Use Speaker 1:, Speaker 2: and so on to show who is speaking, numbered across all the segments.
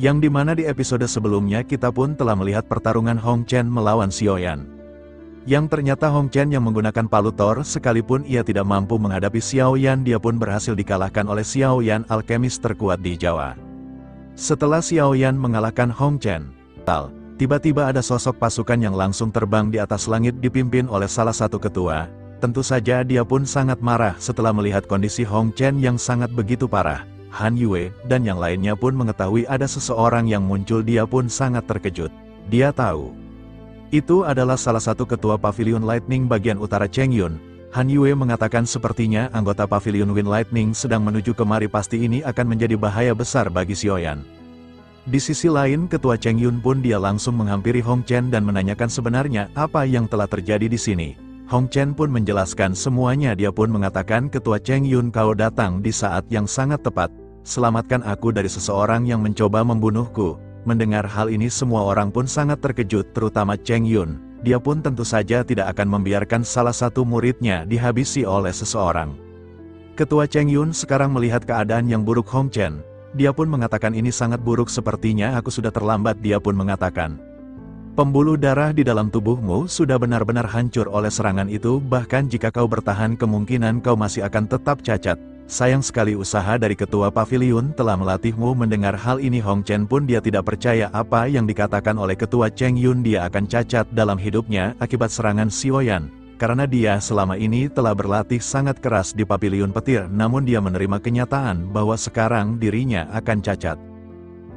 Speaker 1: Yang dimana di episode sebelumnya kita pun telah melihat pertarungan Hong Chen melawan Xiaoyan. Yang ternyata Hong Chen yang menggunakan palu Thor, sekalipun ia tidak mampu menghadapi Xiaoyan, dia pun berhasil dikalahkan oleh Xiaoyan, alkemis terkuat di Jawa. Setelah Xiaoyan mengalahkan Hong Chen, tiba-tiba ada sosok pasukan yang langsung terbang di atas langit dipimpin oleh salah satu ketua. Tentu saja dia pun sangat marah setelah melihat kondisi Hong Chen yang sangat begitu parah. Han Yue dan yang lainnya pun mengetahui ada seseorang yang muncul, dia pun sangat terkejut. Dia tahu itu adalah salah satu ketua Pavilion Lightning bagian utara Cheng Yun. Han Yue mengatakan sepertinya anggota Pavilion Wind Lightning sedang menuju kemari, pasti ini akan menjadi bahaya besar bagi Xiaoyan. Di sisi lain, ketua Cheng Yun pun dia langsung menghampiri Hong Chen dan menanyakan sebenarnya apa yang telah terjadi di sini. Hong Chen pun menjelaskan semuanya. Dia pun mengatakan, ketua Cheng Yun, kau datang di saat yang sangat tepat. Selamatkan aku dari seseorang yang mencoba membunuhku. Mendengar hal ini semua orang pun sangat terkejut, terutama Cheng Yun. Dia pun tentu saja tidak akan membiarkan salah satu muridnya dihabisi oleh seseorang. Ketua Cheng Yun sekarang melihat keadaan yang buruk Hong Chen. Dia pun mengatakan ini sangat buruk, sepertinya aku sudah terlambat. Dia pun mengatakan, pembuluh darah di dalam tubuhmu sudah benar-benar hancur oleh serangan itu, bahkan jika kau bertahan kemungkinan kau masih akan tetap cacat. Sayang sekali usaha dari ketua pavilion telah melatihmu. Mendengar hal ini Hong Chen pun dia tidak percaya apa yang dikatakan oleh ketua Cheng Yun, dia akan cacat dalam hidupnya akibat serangan Xiaoyan. Karena dia selama ini telah berlatih sangat keras di pavilion petir, namun dia menerima kenyataan bahwa sekarang dirinya akan cacat.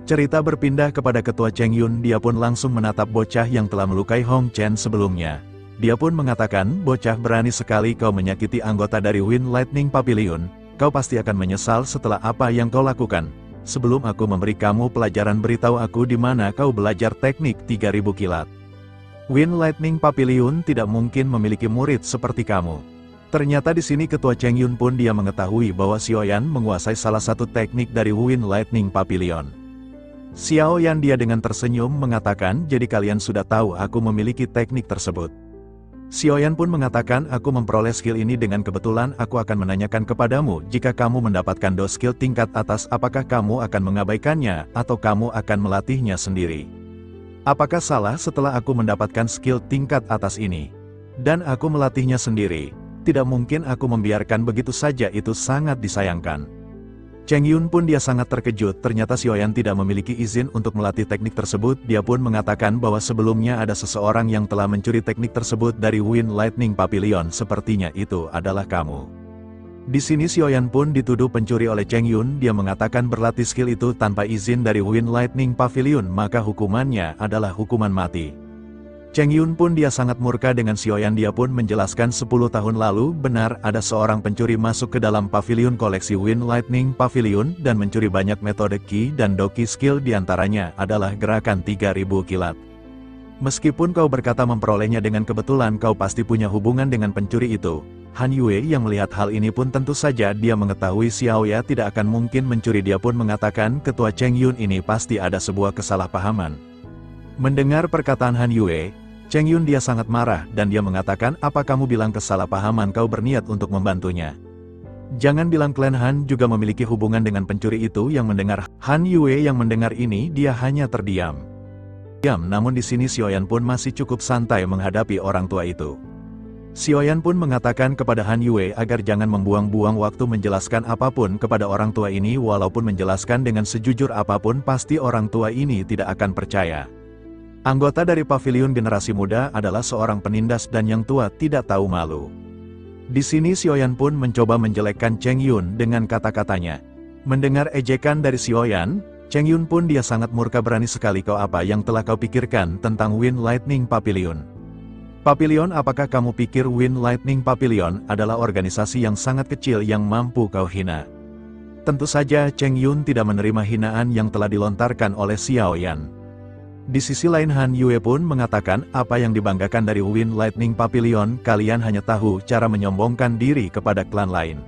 Speaker 1: Cerita berpindah kepada ketua Cheng Yun, dia pun langsung menatap bocah yang telah melukai Hong Chen sebelumnya. Dia pun mengatakan, bocah, berani sekali kau menyakiti anggota dari Wind Lightning Pavilion. Kau pasti akan menyesal setelah apa yang kau lakukan. Sebelum aku memberi kamu pelajaran, beritahu aku di mana kau belajar teknik 3000 kilat. Wind Lightning Pavilion tidak mungkin memiliki murid seperti kamu. Ternyata di sini ketua Cheng Yun pun dia mengetahui bahwa Xiaoyan menguasai salah satu teknik dari Wind Lightning Pavilion. Xiaoyan dia dengan tersenyum mengatakan, jadi kalian sudah tahu aku memiliki teknik tersebut. Xiaoyan pun mengatakan, aku memperoleh skill ini dengan kebetulan. Aku akan menanyakan kepadamu, jika kamu mendapatkan skill tingkat atas, apakah kamu akan mengabaikannya, atau kamu akan melatihnya sendiri? Apakah salah setelah aku mendapatkan skill tingkat atas ini? Dan aku melatihnya sendiri. Tidak mungkin aku membiarkan begitu saja, itu sangat disayangkan. Cheng Yun pun dia sangat terkejut, ternyata Xiaoyan tidak memiliki izin untuk melatih teknik tersebut. Dia pun mengatakan bahwa sebelumnya ada seseorang yang telah mencuri teknik tersebut dari Wind Lightning Pavilion, sepertinya itu adalah kamu. Di sini Xiaoyan pun dituduh pencuri oleh Cheng Yun. Dia mengatakan berlatih skill itu tanpa izin dari Wind Lightning Pavilion, maka hukumannya adalah hukuman mati. Cheng Yun pun dia sangat murka dengan Xiaoyan. Dia pun menjelaskan 10 tahun lalu benar ada seorang pencuri masuk ke dalam pavilion koleksi Wind Lightning Pavilion dan mencuri banyak metode Ki dan Doki skill, diantaranya adalah gerakan 3000 kilat. Meskipun kau berkata memperolehnya dengan kebetulan, kau pasti punya hubungan dengan pencuri itu. Han Yue yang melihat hal ini pun tentu saja dia mengetahui Xiaoyan tidak akan mungkin mencuri. Dia pun mengatakan ketua Cheng Yun ini pasti ada sebuah kesalahpahaman. Mendengar perkataan Han Yue, Cheng Yun dia sangat marah dan dia mengatakan, apa kamu bilang kesalahpahaman, kau berniat untuk membantunya. Jangan bilang klan Han juga memiliki hubungan dengan pencuri itu. Yang mendengar Han Yue yang mendengar ini dia hanya terdiam. Namun di sini Xiaoyan pun masih cukup santai menghadapi orang tua itu. Xiaoyan pun mengatakan kepada Han Yue agar jangan membuang-buang waktu menjelaskan apapun kepada orang tua ini. Walaupun menjelaskan dengan sejujur apapun, pasti orang tua ini tidak akan percaya. Anggota dari pavilion generasi muda adalah seorang penindas dan yang tua tidak tahu malu. Di sini Xiaoyan pun mencoba menjelekkan Cheng Yun dengan kata-katanya. Mendengar ejekan dari Xiaoyan, Cheng Yun pun dia sangat murka. Berani sekali kau, apa yang telah kau pikirkan tentang Wind Lightning Pavilion? Pavilion, apakah kamu pikir Wind Lightning Pavilion adalah organisasi yang sangat kecil yang mampu kau hina? Tentu saja Cheng Yun tidak menerima hinaan yang telah dilontarkan oleh Xiaoyan. Di sisi lain Han Yue pun mengatakan, apa yang dibanggakan dari Wind Lightning Pavilion, kalian hanya tahu cara menyombongkan diri kepada klan lain.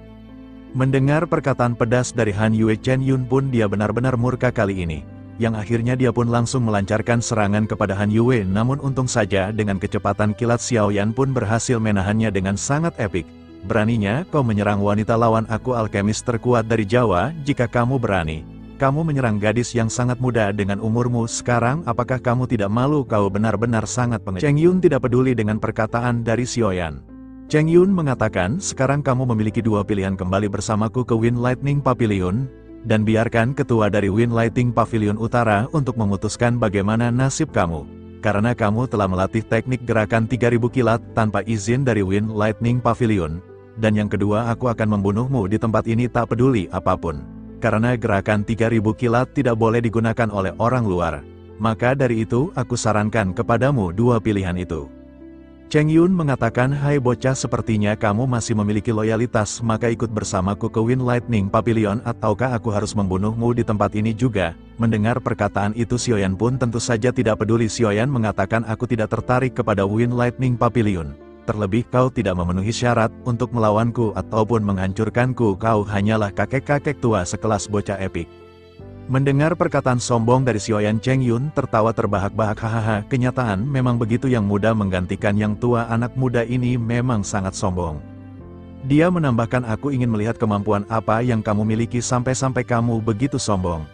Speaker 1: Mendengar perkataan pedas dari Han Yue, Cheng Yun pun dia benar-benar murka kali ini. Yang akhirnya dia pun langsung melancarkan serangan kepada Han Yue, namun untung saja dengan kecepatan kilat Xiaoyan pun berhasil menahannya dengan sangat epik. Beraninya kau menyerang wanita lawan aku, alkemis terkuat dari Jawa? Jika kamu berani, Kamu menyerang gadis yang sangat muda dengan umurmu sekarang, apakah kamu tidak malu? Kau benar-benar sangat pengecut. Cheng Yun tidak peduli dengan perkataan dari Xiaoyan. Cheng Yun mengatakan, sekarang kamu memiliki dua pilihan: kembali bersamaku ke Wind Lightning Pavilion, dan biarkan ketua dari Wind Lightning Pavilion Utara untuk memutuskan bagaimana nasib kamu. Karena kamu telah melatih teknik gerakan 3000 kilat tanpa izin dari Wind Lightning Pavilion. Dan yang kedua, aku akan membunuhmu di tempat ini tak peduli apapun. Karena gerakan 3000 kilat tidak boleh digunakan oleh orang luar. Maka dari itu, aku sarankan kepadamu dua pilihan itu. Cheng Yun mengatakan, hai bocah, sepertinya kamu masih memiliki loyalitas, maka ikut bersamaku ke Wind Lightning Pavilion ataukah aku harus membunuhmu di tempat ini juga? Mendengar perkataan itu, Xiaoyan pun tentu saja tidak peduli. Xiaoyan mengatakan, aku tidak tertarik kepada Wind Lightning Pavilion. Terlebih kau tidak memenuhi syarat untuk melawanku ataupun menghancurkanku, kau hanyalah kakek-kakek tua sekelas bocah epik. Mendengar perkataan sombong dari Xiaoyan, Cheng Yun tertawa terbahak-bahak. Hahaha, kenyataan memang begitu, yang muda menggantikan yang tua, anak muda ini memang sangat sombong. Dia menambahkan, aku ingin melihat kemampuan apa yang kamu miliki sampai-sampai kamu begitu sombong.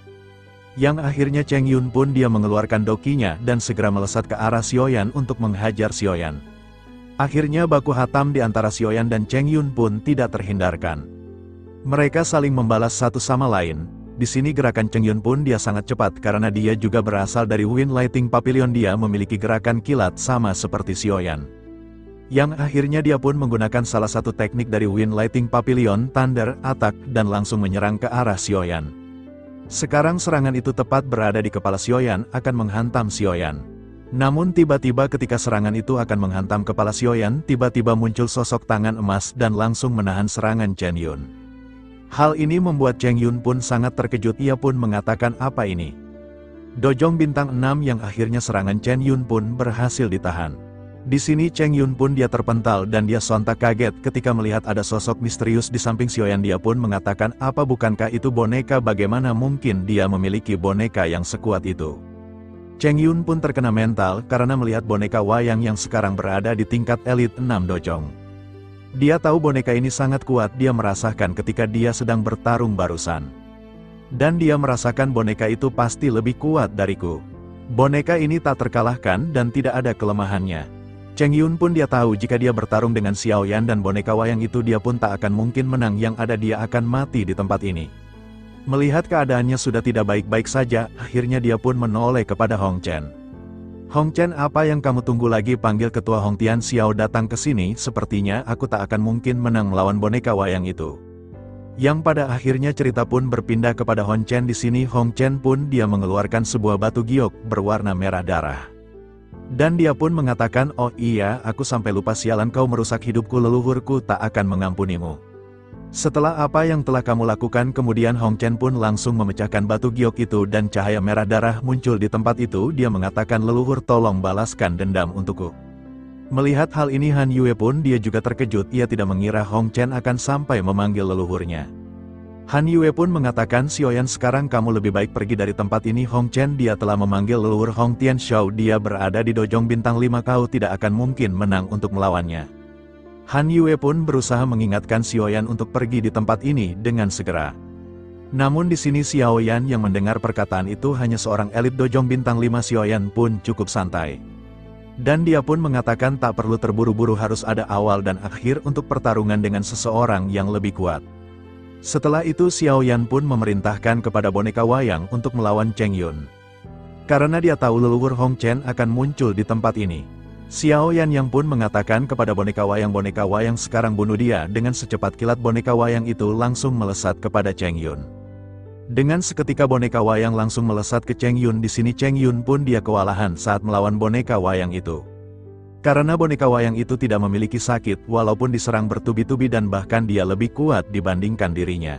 Speaker 1: Yang akhirnya Cheng Yun pun dia mengeluarkan dokinya dan segera melesat ke arah Xiaoyan untuk menghajar Xiaoyan. Akhirnya baku hantam di antara Xiaoyan dan Cheng Yun pun tidak terhindarkan. Mereka saling membalas satu sama lain. Di sini gerakan Cheng Yun pun dia sangat cepat karena dia juga berasal dari Wind Lightning Pavilion. Dia memiliki gerakan kilat sama seperti Xiaoyan. Yang akhirnya dia pun menggunakan salah satu teknik dari Wind Lightning Pavilion, Thunder Attack, dan langsung menyerang ke arah Xiaoyan. Sekarang serangan itu tepat berada di kepala Xiaoyan, akan menghantam Xiaoyan. Namun tiba-tiba ketika serangan itu akan menghantam kepala Xiaoyan, tiba-tiba muncul sosok tangan emas dan langsung menahan serangan Cheng Yun. Hal ini membuat Cheng Yun pun sangat terkejut. Ia pun mengatakan, apa ini? Dojong bintang 6 yang akhirnya serangan Cheng Yun pun berhasil ditahan. Di sini Cheng Yun pun dia terpental dan dia sontak kaget ketika melihat ada sosok misterius di samping Xiaoyan. Dia pun mengatakan, apa bukankah itu boneka? Bagaimana mungkin dia memiliki boneka yang sekuat itu? Cheng Yun pun terkena mental karena melihat boneka wayang yang sekarang berada di tingkat elit 6 dojong. Dia tahu boneka ini sangat kuat, dia merasakan ketika dia sedang bertarung barusan. Dan dia merasakan boneka itu pasti lebih kuat dariku. Boneka ini tak terkalahkan dan tidak ada kelemahannya. Cheng Yun pun dia tahu jika dia bertarung dengan Xiaoyan dan boneka wayang itu dia pun tak akan mungkin menang, yang ada dia akan mati di tempat ini. Melihat keadaannya sudah tidak baik-baik saja, akhirnya dia pun menoleh kepada Hong Chen. Hong Chen, apa yang kamu tunggu lagi? Panggil ketua Hong Tian Xiao datang ke sini. Sepertinya aku tak akan mungkin menang melawan boneka wayang itu. Yang pada akhirnya cerita pun berpindah kepada Hong Chen. Di sini Hong Chen pun dia mengeluarkan sebuah batu giok berwarna merah darah. Dan dia pun mengatakan, oh iya, aku sampai lupa, sialan, kau merusak hidupku, leluhurku tak akan mengampunimu. Setelah apa yang telah kamu lakukan, kemudian Hong Chen pun langsung memecahkan batu giok itu dan cahaya merah darah muncul di tempat itu. Dia mengatakan, leluhur, tolong balaskan dendam untukku. Melihat hal ini Han Yue pun dia juga terkejut, ia tidak mengira Hong Chen akan sampai memanggil leluhurnya. Han Yue pun mengatakan, Xiaoyan, sekarang kamu lebih baik pergi dari tempat ini. Hong Chen, dia telah memanggil leluhur Hong Tian Xiao, dia berada di dojong bintang 5, kau tidak akan mungkin menang untuk melawannya. Han Yue pun berusaha mengingatkan Xiaoyan untuk pergi di tempat ini dengan segera. Namun di sini Xiaoyan yang mendengar perkataan itu hanya seorang elit dojong bintang 5. Xiaoyan pun cukup santai. Dan dia pun mengatakan tak perlu terburu-buru, harus ada awal dan akhir untuk pertarungan dengan seseorang yang lebih kuat. Setelah itu Xiaoyan pun memerintahkan kepada boneka wayang untuk melawan Cheng Yun. Karena dia tahu leluhur Hong Chen akan muncul di tempat ini. Xiaoyan yang pun mengatakan kepada boneka wayang sekarang bunuh dia. Dengan secepat kilat boneka wayang itu langsung melesat kepada Cheng Yun. Dengan seketika boneka wayang langsung melesat ke Cheng Yun. Di sini Cheng Yun pun dia kewalahan saat melawan boneka wayang itu. Karena boneka wayang itu tidak memiliki sakit walaupun diserang bertubi-tubi dan bahkan dia lebih kuat dibandingkan dirinya.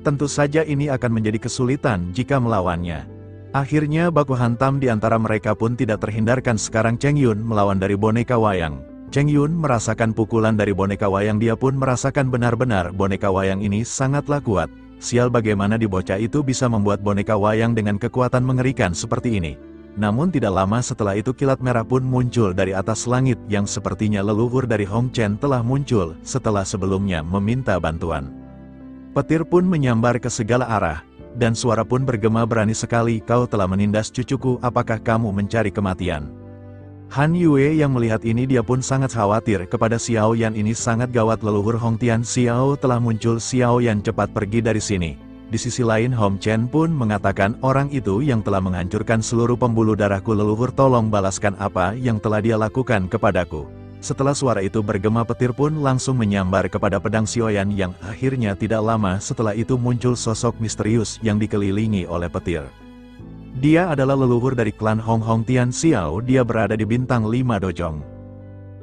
Speaker 1: Tentu saja ini akan menjadi kesulitan jika melawannya. Akhirnya baku hantam di antara mereka pun tidak terhindarkan. Sekarang Cheng Yun melawan dari boneka wayang. Cheng Yun merasakan pukulan dari boneka wayang, dia pun merasakan benar-benar boneka wayang ini sangatlah kuat. Sial, bagaimana di bocah itu bisa membuat boneka wayang dengan kekuatan mengerikan seperti ini. Namun tidak lama setelah itu kilat merah pun muncul dari atas langit yang sepertinya leluhur dari Hong Chen telah muncul setelah sebelumnya meminta bantuan. Petir pun menyambar ke segala arah. dan suara pun bergema, berani sekali kau telah menindas cucuku, apakah kamu mencari kematian? Han Yue yang melihat ini dia pun sangat khawatir kepada Xiao Yan ini, sangat gawat, leluhur Hong Tian Xiao telah muncul, Xiao Yan cepat pergi dari sini. Di sisi lain Hong Chen pun mengatakan, orang itu yang telah menghancurkan seluruh pembuluh darahku, leluhur tolong balaskan apa yang telah dia lakukan kepadaku. Setelah suara itu bergema, petir pun langsung menyambar kepada pedang Xiao Yan yang akhirnya tidak lama setelah itu muncul sosok misterius yang dikelilingi oleh petir. Dia adalah leluhur dari klan Hong Tian Xiao, dia berada di bintang 5 Dojong.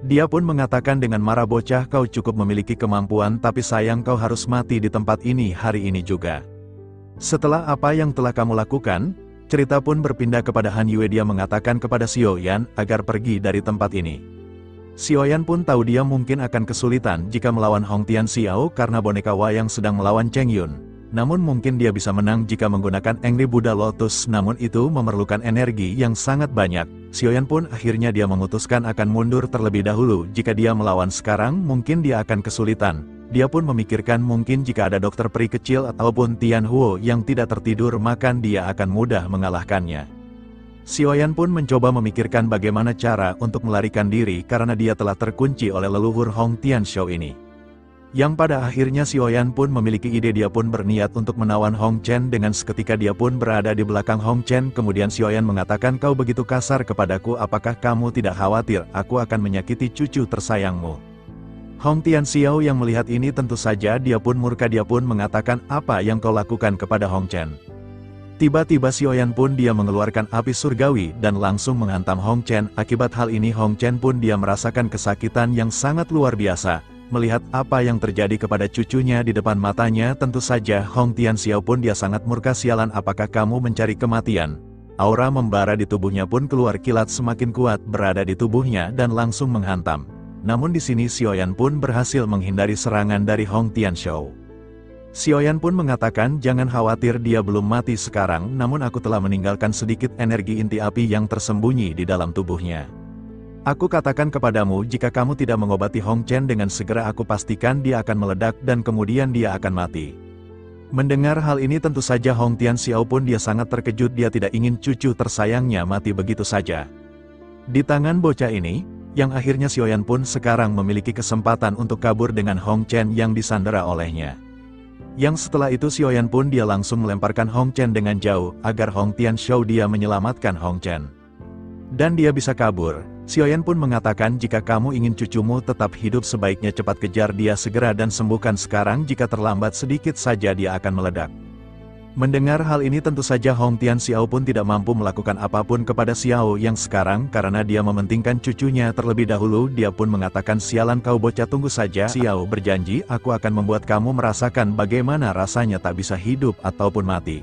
Speaker 1: Dia pun mengatakan dengan marah, bocah, kau cukup memiliki kemampuan tapi sayang kau harus mati di tempat ini hari ini juga. Setelah apa yang telah kamu lakukan, cerita pun berpindah kepada Han Yue, dia mengatakan kepada Xiao Yan agar pergi dari tempat ini. Xiao Yan pun tahu dia mungkin akan kesulitan jika melawan Hong Tian Xiao karena boneka wayang sedang melawan Cheng Yun. Namun mungkin dia bisa menang jika menggunakan Angry Buddha Lotus, namun itu memerlukan energi yang sangat banyak. Xiao Yan pun akhirnya dia memutuskan akan mundur terlebih dahulu, jika dia melawan sekarang mungkin dia akan kesulitan. Dia pun memikirkan mungkin jika ada dokter peri kecil ataupun Tian Huo yang tidak tertidur maka dia akan mudah mengalahkannya. Xiao Yan pun mencoba memikirkan bagaimana cara untuk melarikan diri karena dia telah terkunci oleh leluhur Hong Tian Xiao ini. Yang pada akhirnya Xiao Yan pun memiliki ide, dia pun berniat untuk menawan Hong Chen. Dengan seketika dia pun berada di belakang Hong Chen, kemudian Xiao Yan mengatakan, kau begitu kasar kepadaku, apakah kamu tidak khawatir aku akan menyakiti cucu tersayangmu? Hong Tian Xiao yang melihat ini tentu saja dia pun murka, dia pun mengatakan, apa yang kau lakukan kepada Hong Chen? Tiba-tiba Xiao Yan pun dia mengeluarkan api surgawi dan langsung menghantam Hong Chen. Akibat hal ini Hong Chen pun dia merasakan kesakitan yang sangat luar biasa. Melihat apa yang terjadi kepada cucunya di depan matanya, tentu saja Hong Tian Xiao pun dia sangat murka, sialan, apakah kamu mencari kematian? Aura membara di tubuhnya pun keluar, kilat semakin kuat berada di tubuhnya dan langsung menghantam. Namun di sini Xiao Yan pun berhasil menghindari serangan dari Hong Tian Xiao. Xiao Yan pun mengatakan, jangan khawatir, dia belum mati sekarang, namun aku telah meninggalkan sedikit energi inti api yang tersembunyi di dalam tubuhnya. Aku katakan kepadamu, jika kamu tidak mengobati Hong Chen dengan segera, aku pastikan dia akan meledak dan kemudian dia akan mati. Mendengar hal ini tentu saja Hong Tian Xiao pun dia sangat terkejut, dia tidak ingin cucu tersayangnya mati begitu saja. Di tangan bocah ini, yang akhirnya Xiao Yan pun sekarang memiliki kesempatan untuk kabur dengan Hong Chen yang disandera olehnya. Yang setelah itu Xiao Yan pun dia langsung melemparkan Hong Chen dengan jauh, agar Hong Tian Xiao dia menyelamatkan Hong Chen. Dan dia bisa kabur. Xiao Yan pun mengatakan, jika kamu ingin cucumu tetap hidup sebaiknya cepat kejar dia segera dan sembuhkan sekarang, jika terlambat sedikit saja dia akan meledak. Mendengar hal ini tentu saja Hong Tian Xiao pun tidak mampu melakukan apapun kepada Xiao yang sekarang karena dia mementingkan cucunya terlebih dahulu. Dia pun mengatakan, sialan kau bocah, tunggu saja. Xiao berjanji, aku akan membuat kamu merasakan bagaimana rasanya tak bisa hidup ataupun mati.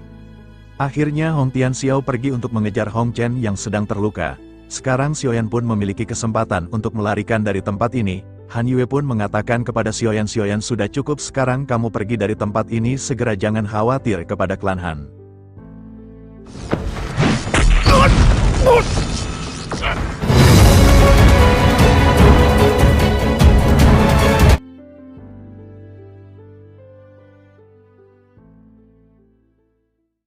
Speaker 1: Akhirnya Hong Tian Xiao pergi untuk mengejar Hong Chen yang sedang terluka. Sekarang Xiao Yan pun memiliki kesempatan untuk melarikan dari tempat ini. Han Yue pun mengatakan kepada Xiao Yan, sudah cukup sekarang kamu pergi dari tempat ini segera, jangan khawatir kepada klan Han.